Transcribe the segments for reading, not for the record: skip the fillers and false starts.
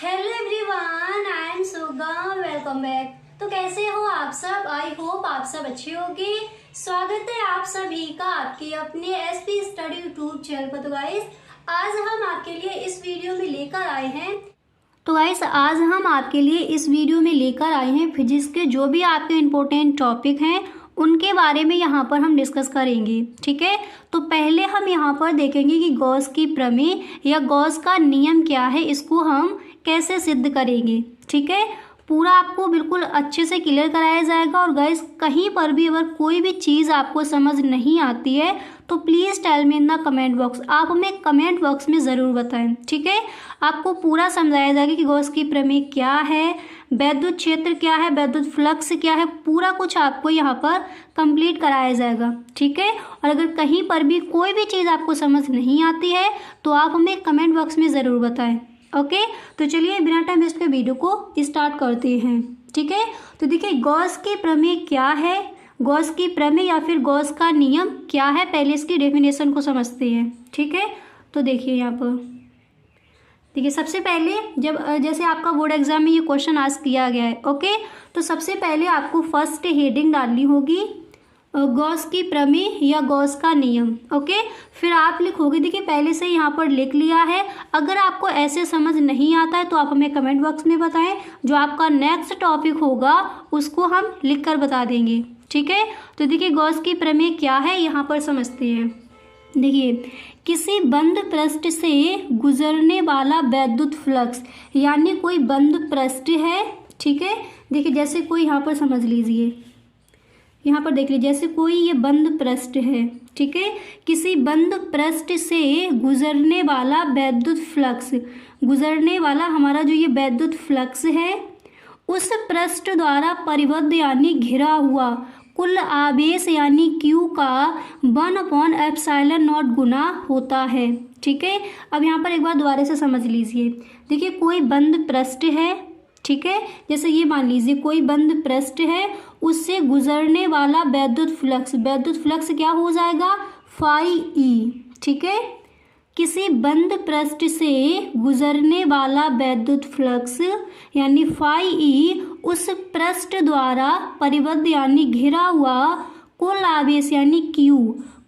Hello everyone, I am Suga. Welcome back. तो कैसे हो आप सब? आई होप आप सब अच्छे होंगे। स्वागत है आप सभी का आपके अपने एसपी स्टडी यूट्यूब चैनल पर। तो गाइस, आज हम आपके लिए इस वीडियो में लेकर आए हैं फिजिक्स के जो भी आपके इम्पोर्टेंट टॉपिक हैं उनके बारे में यहाँ पर हम डिस्कस करेंगे। ठीक है, तो पहले हम यहाँ पर देखेंगे कि गॉस की प्रमेय या गॉस का नियम क्या है, इसको हम कैसे सिद्ध करेंगे। ठीक है, पूरा आपको बिल्कुल अच्छे से क्लियर कराया जाएगा। और गाइस, कहीं पर भी अगर कोई भी चीज़ आपको समझ नहीं आती है तो please tell me in the comment box. आप हमें कमेंट बॉक्स में ज़रूर बताएं। ठीक है, आपको पूरा समझाया जाएगा कि गॉस की प्रमेय क्या है, वैद्युत क्षेत्र क्या है, वैद्युत फ्लक्स क्या है, पूरा कुछ आपको यहाँ पर कंप्लीट कराया जाएगा। ठीक है, और अगर कहीं पर भी कोई भी चीज़ आपको समझ नहीं आती है तो आप हमें कमेंट बॉक्स में ज़रूर बताएं। ओके, तो चलिए बिना टाइम वेस्ट के वीडियो को स्टार्ट करते हैं। ठीक है, तो देखिए गॉस की प्रमेय क्या है, गॉस की प्रमेय या फिर गॉस का नियम क्या है, पहले इसकी डेफिनेशन को समझते हैं। ठीक है, तो देखिए यहाँ पर देखिए सबसे पहले जैसे आपका बोर्ड एग्जाम में ये क्वेश्चन आस्क किया गया है। ओके, तो सबसे पहले आपको फर्स्ट हेडिंग डालनी होगी गॉस की प्रमेय या गॉस का नियम। ओके, फिर आप लिखोगे, देखिए पहले से यहाँ पर लिख लिया है। अगर आपको ऐसे समझ नहीं आता है तो आप हमें कमेंट बॉक्स में बताएं, जो आपका नेक्स्ट टॉपिक होगा उसको हम लिख कर बता देंगे। ठीक है, तो देखिए गॉस की प्रमेय क्या है यहाँ पर समझते हैं। देखिए, किसी बंद पृष्ठ से गुजरने वाला वैद्युत फ्लक्स, यानी कोई बंद पृष्ठ है। ठीक है, देखिए जैसे कोई यहाँ पर समझ लीजिए, यहाँ पर देख लीजिए जैसे कोई ये बंद पृष्ठ है। ठीक है, किसी बंद पृष्ठ से गुजरने वाला वैद्युत फ्लक्स, गुजरने वाला हमारा जो ये वैद्युत फ्लक्स है उस पृष्ठ द्वारा परिबद्ध यानी घिरा हुआ कुल आवेश यानी Q का 1/ε0 गुना होता है। ठीक है, अब यहाँ पर एक बार दोबारा से समझ लीजिए। देखिए कोई बंद पृष्ठ है, ठीक है, जैसे ये मान लीजिए कोई बंद पृष्ठ है, उससे गुजरने वाला वैद्युत फ्लक्स क्या हो जाएगा, फाई ई। ठीक है, किसी बंद पृष्ठ से गुजरने वाला वैद्युत फ्लक्स यानी फाई ई उस पृष्ठ द्वारा परिबद्ध यानी घिरा हुआ कुल आवेश यानी Q,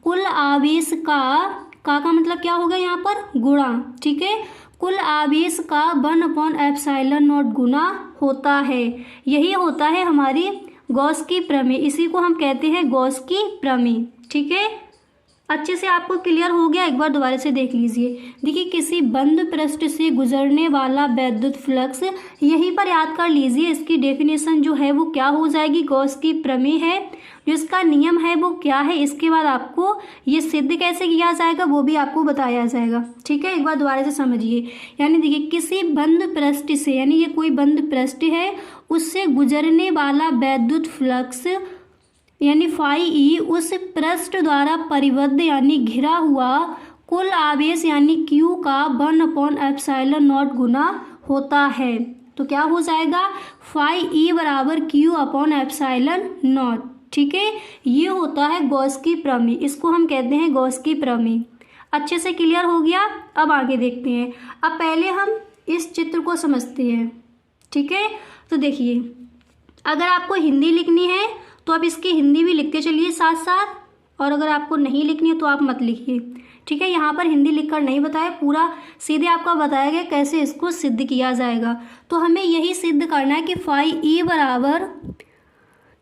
कुल आवेश का मतलब क्या होगा यहाँ पर, गुणा। ठीक है, कुल आवेश का 1/ε0 गुना होता है। यही होता है हमारी गॉस की प्रमेय, इसी को हम कहते हैं गॉस की प्रमेय। ठीक है, अच्छे से आपको क्लियर हो गया, एक बार दोबारा से देख लीजिए। देखिए किसी बंद पृष्ठ से गुजरने वाला वैद्युत फ्लक्स, यहीं पर याद कर लीजिए इसकी डेफिनेशन जो है वो क्या हो जाएगी, गॉस की प्रमेय है। जो इसका नियम है वो क्या है, इसके बाद आपको ये सिद्ध कैसे किया जाएगा वो भी आपको बताया जाएगा। ठीक है, एक बार दोबारा से समझिए। यानी देखिए किसी बंद पृष्ठ से, यानी ये कोई बंद पृष्ठ है, उससे गुजरने वाला वैद्युत फ्लक्स यानी फाई ई उस पृष्ठ द्वारा परिबद्ध यानी घिरा हुआ कुल आवेश यानी Q का 1/ε0 गुना होता है। तो क्या हो जाएगा, फाई ई बराबर Q/ε0। ठीक है, ये होता है गॉस की प्रमेय, इसको हम कहते हैं गॉस की प्रमेय। अच्छे से क्लियर हो गया, अब आगे देखते हैं। अब पहले हम इस चित्र को समझते हैं। ठीक है, तो देखिए अगर आपको हिंदी लिखनी है तो आप इसकी हिंदी भी लिखते चलिए साथ साथ, और अगर आपको नहीं लिखनी है तो आप मत लिखिए। ठीक है, यहाँ पर हिंदी लिखकर नहीं बताया, पूरा सीधे आपको बताया गया कैसे इसको सिद्ध किया जाएगा। तो हमें यही सिद्ध करना है कि फाई ई बराबर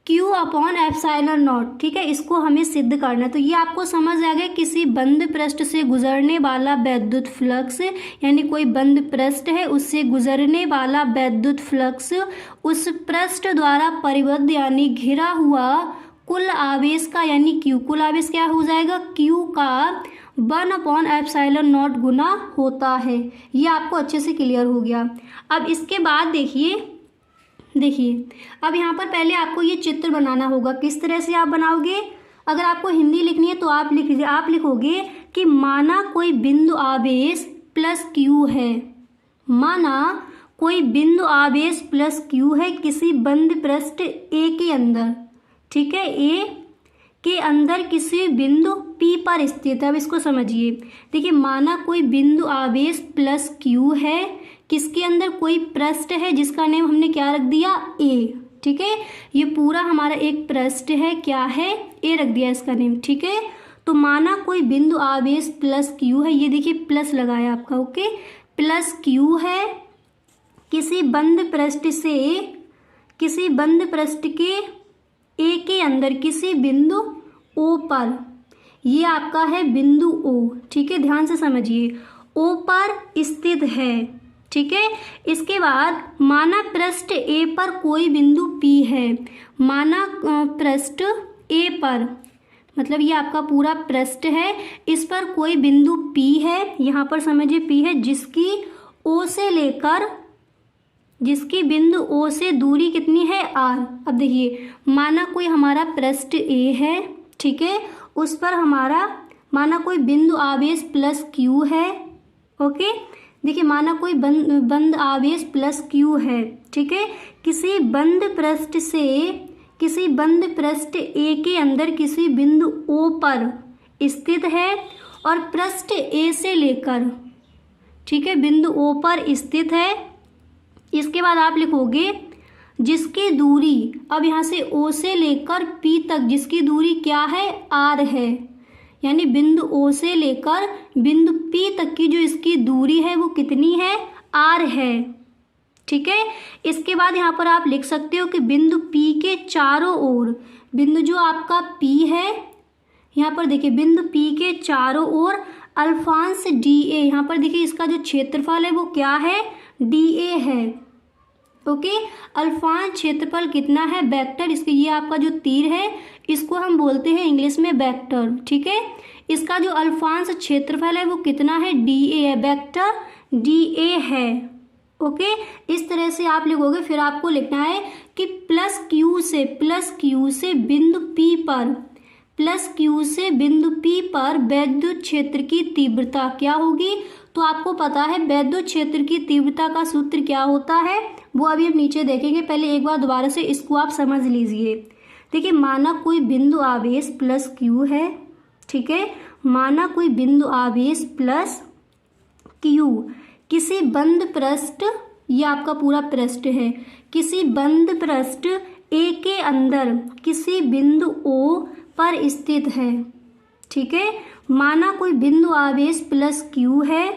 Q/ε0। ठीक है, इसको हमें सिद्ध करना है। तो ये आपको समझ आ गया, किसी बंद पृष्ठ से गुजरने वाला वैद्युत फ्लक्स, यानी कोई बंद पृष्ठ है उससे गुजरने वाला वैद्युत फ्लक्स उस पृष्ठ द्वारा परिबद्ध यानी घिरा हुआ कुल आवेश का यानी Q, कुल आवेश क्या हो जाएगा, Q का 1/ε0 गुना होता है। ये आपको अच्छे से क्लियर हो गया। अब इसके बाद देखिए अब यहाँ पर पहले आपको ये चित्र बनाना होगा। किस तरह से आप बनाओगे, अगर आपको हिंदी लिखनी है तो आप लिख लीजिए। आप लिखोगे कि माना कोई बिंदु आवेश प्लस Q है, माना कोई बिंदु आवेश प्लस Q है किसी बंद पृष्ठ A के अंदर। ठीक है, A के अंदर किसी बिंदु P पर स्थित है। अब इसको समझिए, देखिए माना कोई बिंदु आवेश प्लस Q है किसके अंदर कोई पृष्ठ है जिसका नेम हमने क्या रख दिया, ए। ठीक है, ये पूरा हमारा एक पृष्ठ है, क्या है, ए रख दिया इसका नेम। ठीक है, तो माना कोई बिंदु आवेश प्लस क्यू है, ये देखिए प्लस लगाया आपका, ओके, प्लस क्यू है किसी बंद पृष्ठ के ए के अंदर किसी बिंदु ओ पर, ये आपका है बिंदु ओ। ठीक है, ध्यान से समझिए, ओ पर स्थित है। ठीक है, इसके बाद माना पृष्ठ ए पर कोई बिंदु पी है, माना पृष्ठ ए पर, मतलब ये आपका पूरा पृष्ठ है, इस पर कोई बिंदु पी है, यहाँ पर समझिए पी है, जिसकी बिंदु ओ से दूरी कितनी है, आर। अब देखिए, माना कोई हमारा पृष्ठ ए है, ठीक है, उस पर हमारा माना कोई बिंदु आवेश प्लस क्यू है। ओके, देखिए माना कोई बंद आवेश प्लस क्यू है। ठीक है, किसी बंद पृष्ठ ए के अंदर किसी बिंदु ओ पर स्थित है और पृष्ठ ए से लेकर, ठीक है, बिंदु ओ पर स्थित है। इसके बाद आप लिखोगे जिसकी दूरी, अब यहाँ से ओ से लेकर पी तक जिसकी दूरी क्या है, आर है, यानी बिंदु ओ से लेकर बिंदु पी तक की जो इसकी दूरी है वो कितनी है, आर है। ठीक है, इसके बाद यहाँ पर आप लिख सकते हो कि बिंदु पी के चारों ओर, बिंदु जो आपका पी है, यहाँ पर देखिए बिंदु पी के चारों ओर अल्फांस डी ए, यहाँ पर देखिए इसका जो क्षेत्रफल है वो क्या है, डी ए है। ओके, अल्फांस क्षेत्रफल कितना है, वेक्टर, इसके ये आपका जो तीर है इसको हम बोलते हैं इंग्लिश में वेक्टर। ठीक है, इसका जो अल्फांस क्षेत्रफल है वो कितना है, डी ए है, वेक्टर डी ए है। ओके, इस तरह से आप लिखोगे। फिर आपको लिखना है कि प्लस क्यू से बिंदु पी पर वैद्युत क्षेत्र की तीव्रता क्या होगी, तो आपको पता है वैद्युत क्षेत्र की तीव्रता का सूत्र क्या होता है, वो अभी हम नीचे देखेंगे। पहले एक बार दोबारा से इसको आप समझ लीजिए। देखिए, माना कोई बिंदु आवेश प्लस क्यू है, ठीक है, माना कोई बिंदु आवेश प्लस क्यू किसी बंद पृष्ठ, ये आपका पूरा पृष्ठ है, किसी बंद पृष्ठ ए के अंदर किसी बिंदु ओ पर स्थित है। ठीक है, माना कोई बिंदु आवेश प्लस क्यू है,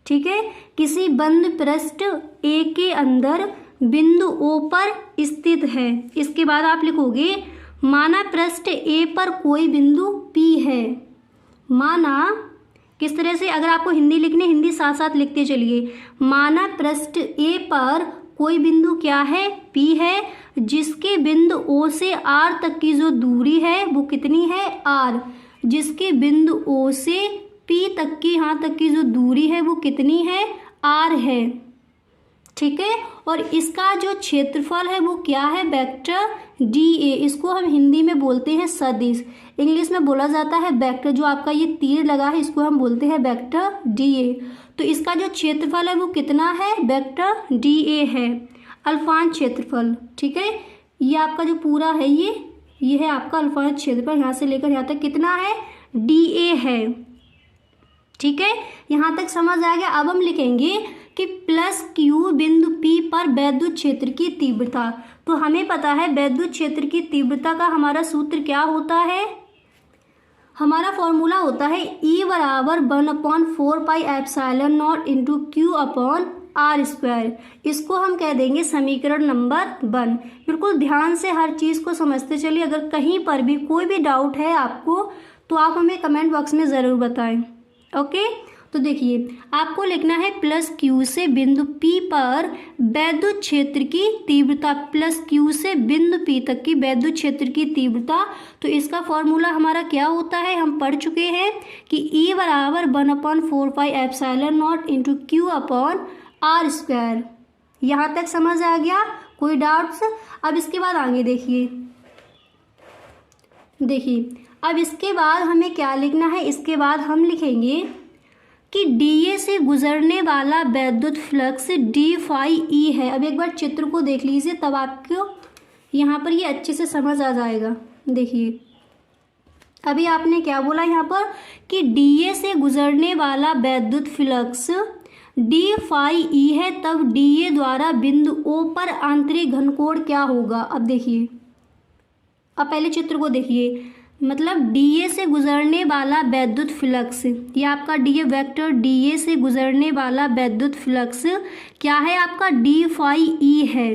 ठीक है, किसी बंद पृष्ठ ए के अंदर बिंदु ओ पर स्थित है। इसके बाद आप लिखोगे माना पृष्ठ ए पर कोई बिंदु पी है। माना किस तरह से, अगर आपको हिंदी लिखनी, हिंदी साथ साथ लिखते चलिए। माना पृष्ठ ए पर कोई बिंदु क्या है, पी है, जिसके बिंदु ओ से आर तक की जो दूरी है वो कितनी है, आर, जिसके बिंदु ओ से पी तक की, यहाँ तक की जो दूरी है वो कितनी है, आर है। ठीक है, और इसका जो क्षेत्रफल है वो क्या है, वेक्टर डी ए, इसको हम हिंदी में बोलते हैं सदिश, इंग्लिश में बोला जाता है वेक्टर। जो आपका ये तीर लगा है इसको हम बोलते हैं वेक्टर डी ए। तो इसका जो क्षेत्रफल है वो कितना है, वेक्टर डी ए है, अल्फांस क्षेत्रफल। ठीक है, ये आपका जो पूरा है ये है आपका अल्फांस क्षेत्रफल, यहाँ से लेकर यहाँ तक कितना है, डी ए है। ठीक है, यहाँ तक समझ आ गया। अब हम लिखेंगे कि प्लस क्यू बिंदु पी पर वैद्युत क्षेत्र की तीव्रता। तो हमें पता है वैद्युत क्षेत्र की तीव्रता का हमारा सूत्र क्या होता है, हमारा फॉर्मूला होता है E बराबर 1/4 pi epsilon naught into Q upon R square. इसको हम कह देंगे समीकरण नंबर 1। बिल्कुल ध्यान से हर चीज़ को समझते चलिए। अगर कहीं पर भी कोई भी डाउट है आपको तो आप हमें कमेंट बॉक्स में ज़रूर बताएं। ओके, तो देखिए आपको लिखना है प्लस क्यू से बिंदु पी पर वैद्युत क्षेत्र की तीव्रता, प्लस क्यू से बिंदु पी तक की वैद्युत क्षेत्र की तीव्रता। तो इसका फॉर्मूला हमारा क्या होता है, हम पढ़ चुके हैं कि E बराबर 1/4 pi epsilon naught into Q upon R square. यहाँ तक समझ आ गया, कोई डाउट्स? अब इसके बाद आगे देखिए अब इसके बाद हमें क्या लिखना है, इसके बाद हम लिखेंगे कि डीए से गुजरने वाला वैद्युत फ्लक्स डी फाई ई है। अब एक बार चित्र को देख लीजिए, तब आपको यहाँ पर ये अच्छे से समझ आ जाएगा। देखिए अभी आपने क्या बोला यहाँ पर कि डीए से गुजरने वाला वैद्युत फ्लक्स डी फाई ई है, तब डी ए द्वारा बिंदु ओ पर आंतरिक घनकोण क्या होगा। अब देखिए, अब पहले चित्र को देखिए, मतलब डी ए से गुजरने वाला वैद्युत फ्लक्स, ये आपका डी ए वेक्टर डी ए से गुजरने वाला वैद्युत फ्लक्स क्या है आपका, डी फाई ई है।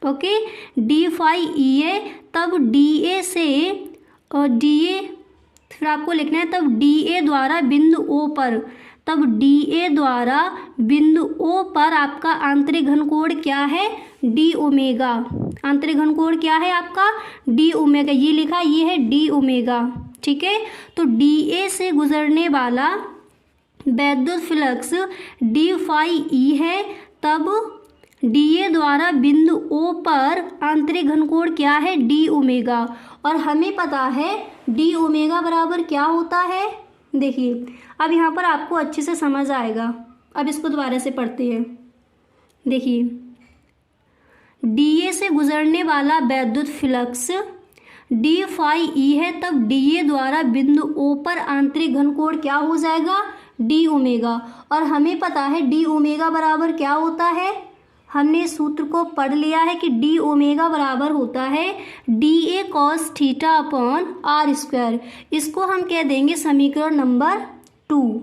ओके, डी फाई ई है, तब डी ए से और डी ए फिर आपको लिखना है, तब डी ए द्वारा बिंदु ओ पर, तब डी ए द्वारा बिंदु ओ पर आपका आंतरिक घनकोण क्या है, डी ओमेगा। आंतरिक घनकोण क्या है आपका, डी ओमेगा, ये लिखा, ये है डी ओमेगा। ठीक है, तो डी ए से गुजरने वाला वैद्युत फ्लक्स डी फाई ई है, तब डी ए द्वारा बिंदु ओ पर आंतरिक घनकोण क्या है, डी ओमेगा। और हमें पता है डी ओमेगा बराबर क्या होता है। देखिए, अब यहाँ पर आपको अच्छे से समझ आएगा। अब इसको दोबारा से पढ़ते हैं। देखिए, डी ए से गुजरने वाला वैद्युत फ्लक्स डी फाई ई है, तब डी ए द्वारा बिंदु ओ पर आंतरिक घनकोण क्या हो जाएगा, डी ओमेगा। और हमें पता है डी ओमेगा बराबर क्या होता है, हमने सूत्र को पढ़ लिया है कि डी ओमेगा बराबर होता है D A cos theta upon R square. इसको हम कह देंगे समीकरण नंबर 2।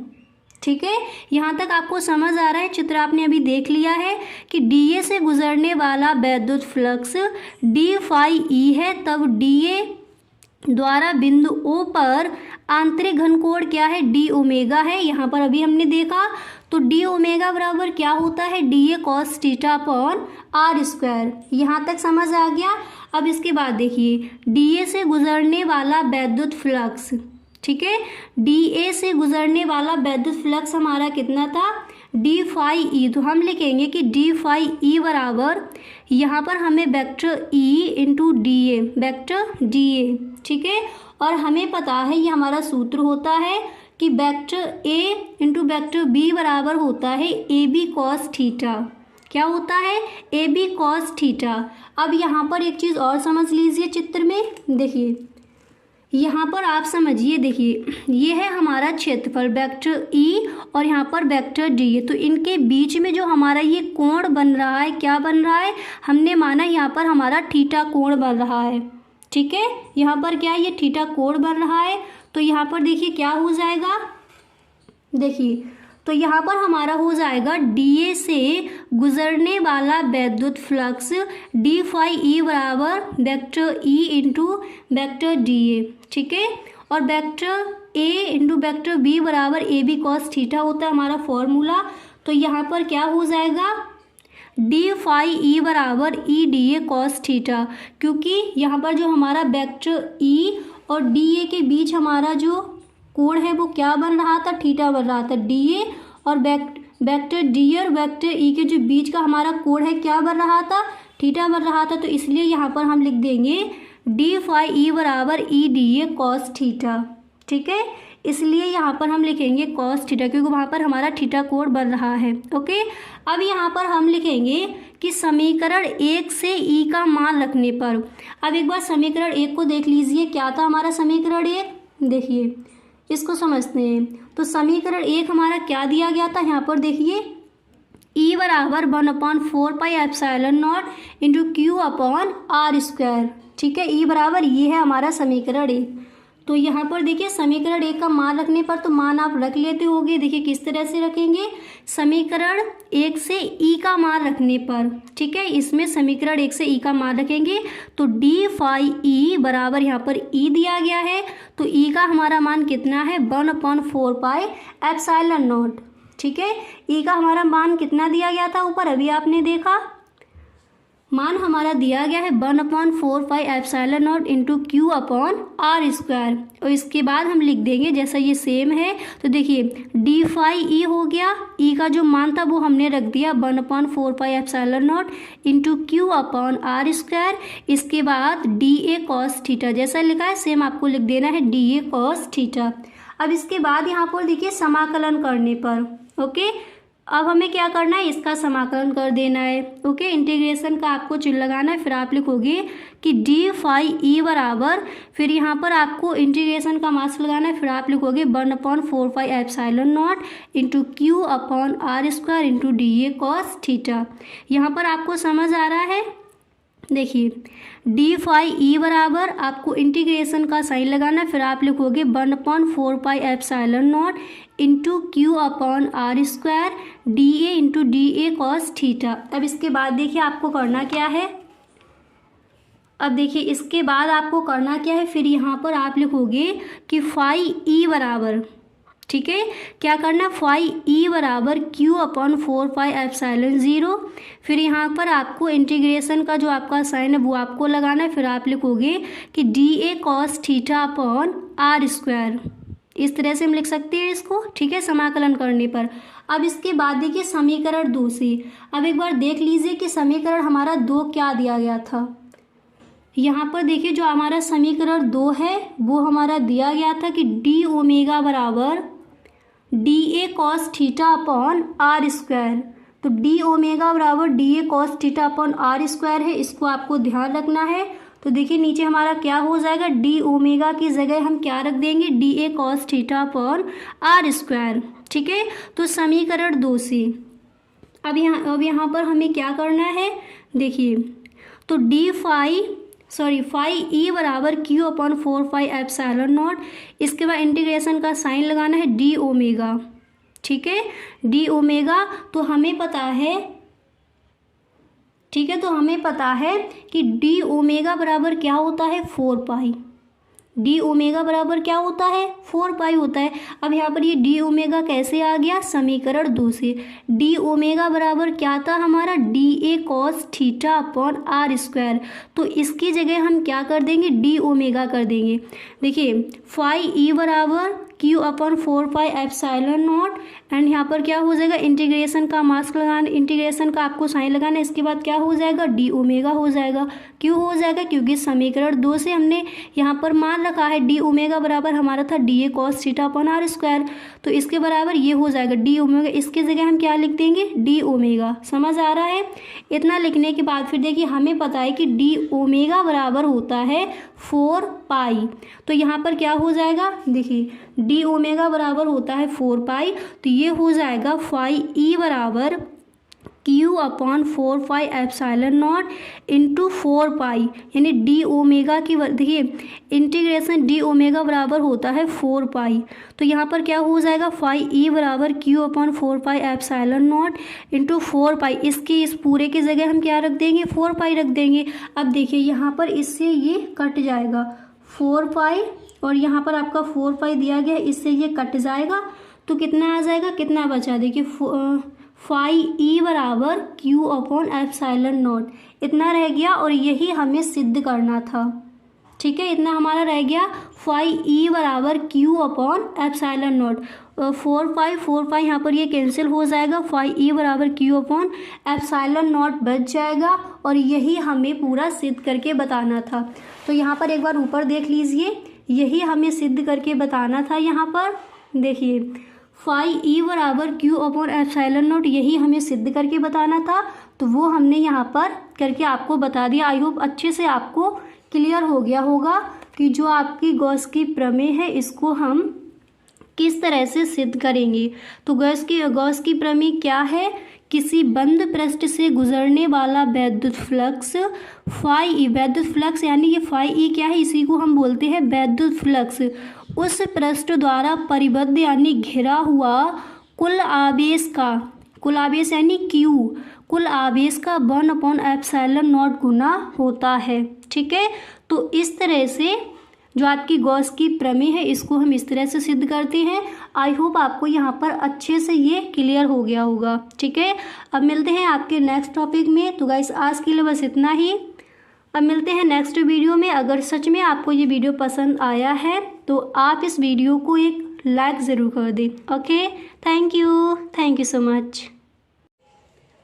ठीक है, यहाँ तक आपको समझ आ रहा है। चित्र आपने अभी देख लिया है कि डी ए से गुजरने वाला वैद्युत फ्लक्स डी फाई ई है, तब डी ए द्वारा बिंदु ओ पर आंतरिक घनकोण क्या है, डी ओमेगा है। यहाँ पर अभी हमने देखा, तो डी ओमेगा बराबर क्या होता है, D A cos theta upon R square. यहाँ तक समझ आ गया। अब इसके बाद देखिए, डी ए से गुजरने वाला वैद्युत फ्लक्स, ठीक है, डी ए से गुजरने वाला वैद्युत फ्लक्स हमारा कितना था, डी फाई ई। तो हम लिखेंगे कि डी फाई ई बराबर, यहाँ पर हमें vector E into D A, vector D A. ठीक है, और हमें पता है ये हमारा सूत्र होता है कि vector A into vector B बराबर होता है ए बी कॉस थीटा। क्या होता है, ए बी कॉस थीटा। अब यहाँ पर एक चीज़ और समझ लीजिए चित्र में। देखिए, यहाँ पर आप समझिए, देखिए ये है हमारा क्षेत्रफल वेक्टर ई और यहाँ पर वेक्टर डी है। तो इनके बीच में जो हमारा ये कोण बन रहा है, क्या बन रहा है, हमने माना यहाँ पर हमारा थीटा कोण बन रहा है। ठीक है, यहाँ पर क्या है, ये थीटा कोण बन रहा है। तो यहाँ पर देखिए क्या हो जाएगा, देखिए तो यहाँ पर हमारा हो जाएगा डी ए से गुजरने वाला वैद्युत फ्लक्स डी फाई ई बराबर vector E into vector D A. ठीक है, और vector A into vector B बराबर ए बी कॉस थीटा होता है हमारा फॉर्मूला। तो यहाँ पर क्या हो जाएगा, डी फाई ई बराबर E D A cos theta, क्योंकि यहाँ पर जो हमारा वेक्टर ई और डी ए के बीच हमारा जो कोण है वो क्या बन रहा था, थीटा बन रहा था। डी ए और वेक्टर डी और वेक्टर ई के जो बीच का हमारा कोण है क्या बन रहा था, थीटा बन रहा था। तो इसलिए यहाँ पर हम लिख देंगे डी फाई ई बराबर E D A cos theta. ठीक है, इसलिए यहाँ पर हम लिखेंगे कॉस थीटा, क्योंकि वहाँ पर हमारा थीटा कोण बन रहा है। ओके, अब यहाँ पर हम लिखेंगे कि समीकरण 1 से ई का मान रखने पर, अब एक बार समीकरण 1 को देख लीजिए, क्या था हमारा समीकरण 1। देखिए इसको समझते हैं। तो समीकरण 1 हमारा क्या दिया गया था, यहाँ पर देखिए ई बराबर 1/4 pi epsilon naught into Q upon R square. ठीक है, ई बराबर ये है हमारा समीकरण 1। तो यहाँ पर देखिए समीकरण 1 का मान रखने पर, तो मान आप रख लेते होंगे। देखिए किस तरह से रखेंगे, समीकरण 1 से ई का मान रखने पर। ठीक है, इसमें समीकरण 1 से ई का मान रखेंगे तो डी फाई ई बराबर यहाँ पर ई दिया गया है, तो ई का हमारा मान कितना है, 1/4 पाई एप्सिलॉन नॉट। ठीक है, ई का हमारा मान कितना दिया गया था ऊपर, अभी आपने देखा मान हमारा दिया गया है 1/4 pi epsilon naught into Q upon R square. और इसके बाद हम लिख देंगे जैसा ये सेम है। तो देखिए डी फाई ई हो गया, ई का जो मान था वो हमने रख दिया 1/4 pi epsilon naught into Q upon R square. इसके बाद डी ए कॉस थीटा, जैसा लिखा है सेम आपको लिख देना है डी ए कॉस थीटा। अब इसके बाद यहाँ पर देखिए समाकलन करने पर, ओके, अब हमें क्या करना है, इसका समाकलन कर देना है। ओके, इंटीग्रेशन का आपको चिन्ह लगाना है, फिर आप लिखोगे कि डी फाई ई बराबर, फिर यहाँ पर आपको इंटीग्रेशन का मास लगाना है, फिर आप लिखोगे 1/4 epsilon naught into Q upon R square into D A cos theta. यहाँ पर आपको समझ आ रहा है, देखिए डी फाई ई बराबर आपको इंटीग्रेशन का साइन लगाना, फिर आप लिखोगे 1/4 epsilon naught into Q upon R square D A into D A cos theta. अब इसके बाद देखिए आपको करना क्या है, अब देखिए इसके बाद आपको करना क्या है, फिर यहाँ पर आप लिखोगे कि फाई ई बराबर, ठीक है, क्या करना, फाई ई बराबर क्यू अपॉन 4 एप्सिलॉन 0। फिर यहाँ पर आपको इंटीग्रेशन का जो आपका साइन है वो आपको लगाना है, फिर आप लिखोगे कि D A cos theta upon R square. इस तरह से हम लिख सकते हैं इसको, ठीक है, समाकलन करने पर। अब इसके बाद देखिए समीकरण 2 से, अब एक बार देख लीजिए कि समीकरण हमारा 2 क्या दिया गया था। यहाँ पर देखिए जो हमारा समीकरण 2 है वो हमारा दिया गया था कि डी ओमेगा बराबर D A cos theta upon R square. तो डी ओमेगा बराबर D A cos theta upon R square है, इसको आपको ध्यान रखना है। तो देखिए नीचे हमारा क्या हो जाएगा, डी ओमेगा की जगह हम क्या रख देंगे, D A cos theta upon R square, ठीक है। तो समीकरण 2 से अब यहाँ पर हमें क्या करना है, देखिए तो फाई ई बराबर क्यू अपॉन 4 एप्सिलॉन नॉट, इसके बाद इंटीग्रेशन का साइन लगाना है डी ओमेगा, ठीक है, डी ओमेगा। तो हमें पता है, ठीक है, तो हमें पता है कि डी ओमेगा बराबर क्या होता है, 4 पाई। डी ओमेगा बराबर क्या होता है, 4 पाई होता है। अब यहाँ पर ये डी ओमेगा कैसे आ गया, समीकरण 2 से। डी ओमेगा बराबर क्या था हमारा, D A cos theta upon R square. तो इसकी जगह हम क्या कर देंगे, डी ओमेगा कर देंगे। देखिए फाई ई बराबर Q upon 4 epsilon not, and यहाँ पर क्या हो जाएगा, इंटीग्रेशन का मास्क लगाना, इंटीग्रेशन का आपको साइन लगाना, इसके बाद क्या हो जाएगा, डी ओमेगा हो जाएगा। क्यों हो जाएगा, क्योंकि समीकरण 2 से हमने यहाँ पर मान रखा है डी ओमेगा बराबर हमारा था D A cos theta upon R square, तो इसके बराबर ये हो जाएगा डी ओमेगा। इसके जगह हम क्या लिख देंगे, डी ओमेगा। समझ आ रहा है। इतना लिखने के बाद फिर देखिए हमें पता है कि डी ओमेगा बराबर होता है 4 पाई। तो यहाँ पर क्या हो जाएगा, देखिए डी ओमेगा बराबर होता है 4 पाई, तो ये हो जाएगा फाई ई बराबर Q upon 4 epsilon naught into 4 पाई, यानी डी ओमेगा की, देखिए इंटीग्रेशन डी ओमेगा बराबर होता है 4 पाई। तो यहाँ पर क्या हो जाएगा, फाई ई बराबर Q upon 4 epsilon naught into 4 पाई। इसके इस पूरे की जगह हम क्या रख देंगे, 4 पाई रख देंगे। अब देखिए यहाँ पर इससे ये कट जाएगा 4 पाई, और यहाँ पर आपका 4 पाई दिया गया है, इससे ये कट जाएगा। तो कितना आ जाएगा, कितना बचा, देखिए फाई ई बराबर क्यू अपॉन एप्सिलॉन नॉट, इतना रह गया, और यही हमें सिद्ध करना था, ठीक है, इतना हमारा रह गया। फाई ई बराबर क्यू अपॉन एप्सिलॉन नॉट, 4 पाई यहाँ पर ये कैंसिल हो जाएगा, फाई ई बराबर क्यू अपॉन एप्सिलॉन नॉट बच जाएगा, और यही हमें पूरा सिद्ध करके बताना था। तो यहाँ पर एक बार ऊपर देख लीजिए, यही हमें सिद्ध करके बताना था। यहाँ पर देखिए फाई ई बराबर क्यू अपॉन एप्सिलॉन नॉट, यही हमें सिद्ध करके बताना था, तो वो हमने यहाँ पर करके आपको बता दिया। आई होप अच्छे से आपको क्लियर हो गया होगा कि जो आपकी गॉस की प्रमेय है इसको हम किस तरह से सिद्ध करेंगे। तो गॉस की प्रमेय क्या है, किसी बंद पृष्ठ से गुजरने वाला वैद्युत फ्लक्स फाई ई, वैद्युत फ्लक्स यानी ये फाई ई क्या है, इसी को हम बोलते हैं वैद्युत फ्लक्स, उस पृष्ठ द्वारा परिबद्ध यानी घिरा हुआ कुल आवेश का, कुल आवेश यानी क्यू, कुल आवेश का 1 एप्सिलॉन नॉट गुना होता है, ठीक है। तो इस तरह से जो आपकी गॉस की प्रमेय है इसको हम इस तरह से सिद्ध करते हैं। आई होप आपको यहाँ पर अच्छे से ये क्लियर हो गया होगा, ठीक है। अब मिलते हैं आपके नेक्स्ट टॉपिक में। तो गाइस आज के लिए बस इतना ही, अब मिलते हैं नेक्स्ट वीडियो में। अगर सच में आपको ये वीडियो पसंद आया है तो आप इस वीडियो को एक लाइक ज़रूर कर दें। Okay, thank you so much.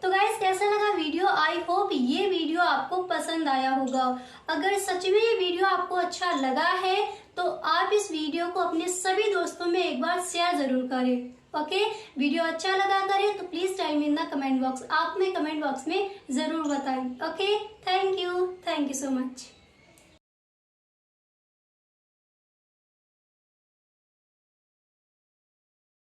तो गाइस कैसा लगा वीडियो, आई होप ये वीडियो आपको पसंद आया होगा। अगर सच में ये वीडियो आपको अच्छा लगा है तो आप इस वीडियो को अपने सभी दोस्तों में एक बार शेयर ज़रूर करें। ओके, वीडियो अच्छा लगा करे तो please time in the comment box, आप में कमेंट बॉक्स में जरूर बताएं। Okay, thank you so much.